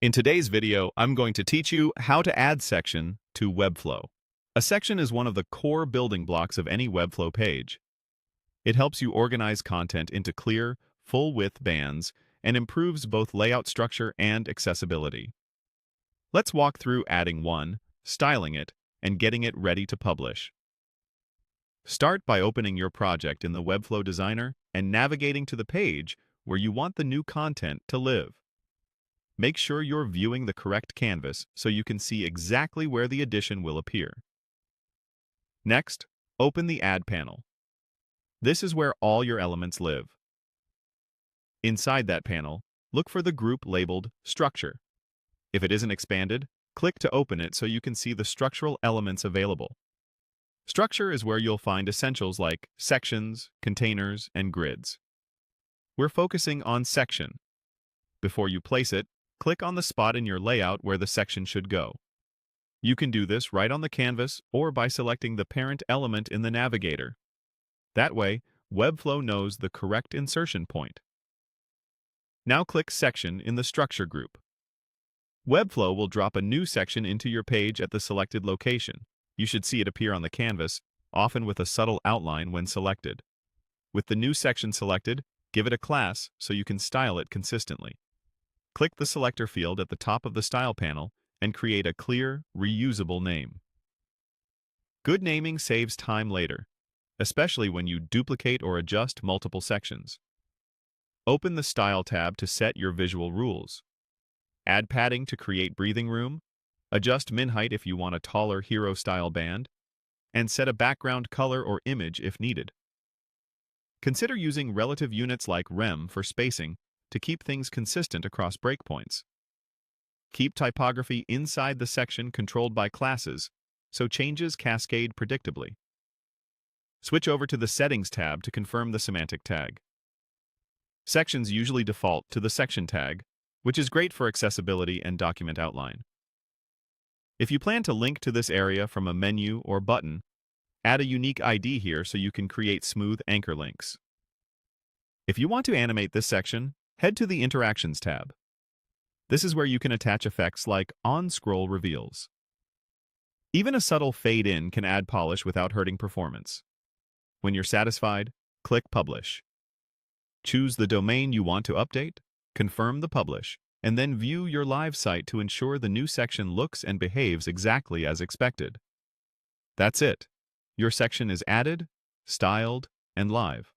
In today's video, I'm going to teach you how to add section to Webflow. A section is one of the core building blocks of any Webflow page. It helps you organize content into clear, full-width bands and improves both layout structure and accessibility. Let's walk through adding one, styling it, and getting it ready to publish. Start by opening your project in the Webflow Designer and navigating to the page where you want the new content to live. Make sure you're viewing the correct canvas so you can see exactly where the addition will appear. Next, open the Add panel. This is where all your elements live. Inside that panel, look for the group labeled Structure. If it isn't expanded, click to open it so you can see the structural elements available. Structure is where you'll find essentials like sections, containers, and grids. We're focusing on section. Before you place it, click on the spot in your layout where the section should go. You can do this right on the canvas or by selecting the parent element in the navigator. That way, Webflow knows the correct insertion point. Now click Section in the Structure group. Webflow will drop a new section into your page at the selected location. You should see it appear on the canvas, often with a subtle outline when selected. With the new section selected, give it a class so you can style it consistently. Click the selector field at the top of the Style panel and create a clear, reusable name. Good naming saves time later, especially when you duplicate or adjust multiple sections. Open the Style tab to set your visual rules. Add padding to create breathing room, adjust min height if you want a taller hero-style band, and set a background color or image if needed. Consider using relative units like rem for spacing to keep things consistent across breakpoints. Keep typography inside the section controlled by classes, so changes cascade predictably. Switch over to the Settings tab to confirm the semantic tag. Sections usually default to the section tag, which is great for accessibility and document outline. If you plan to link to this area from a menu or button, add a unique ID here so you can create smooth anchor links. If you want to animate this section, head to the Interactions tab. This is where you can attach effects like on-scroll reveals. Even a subtle fade-in can add polish without hurting performance. When you're satisfied, click Publish. Choose the domain you want to update, confirm the publish, and then view your live site to ensure the new section looks and behaves exactly as expected. That's it. Your section is added, styled, and live.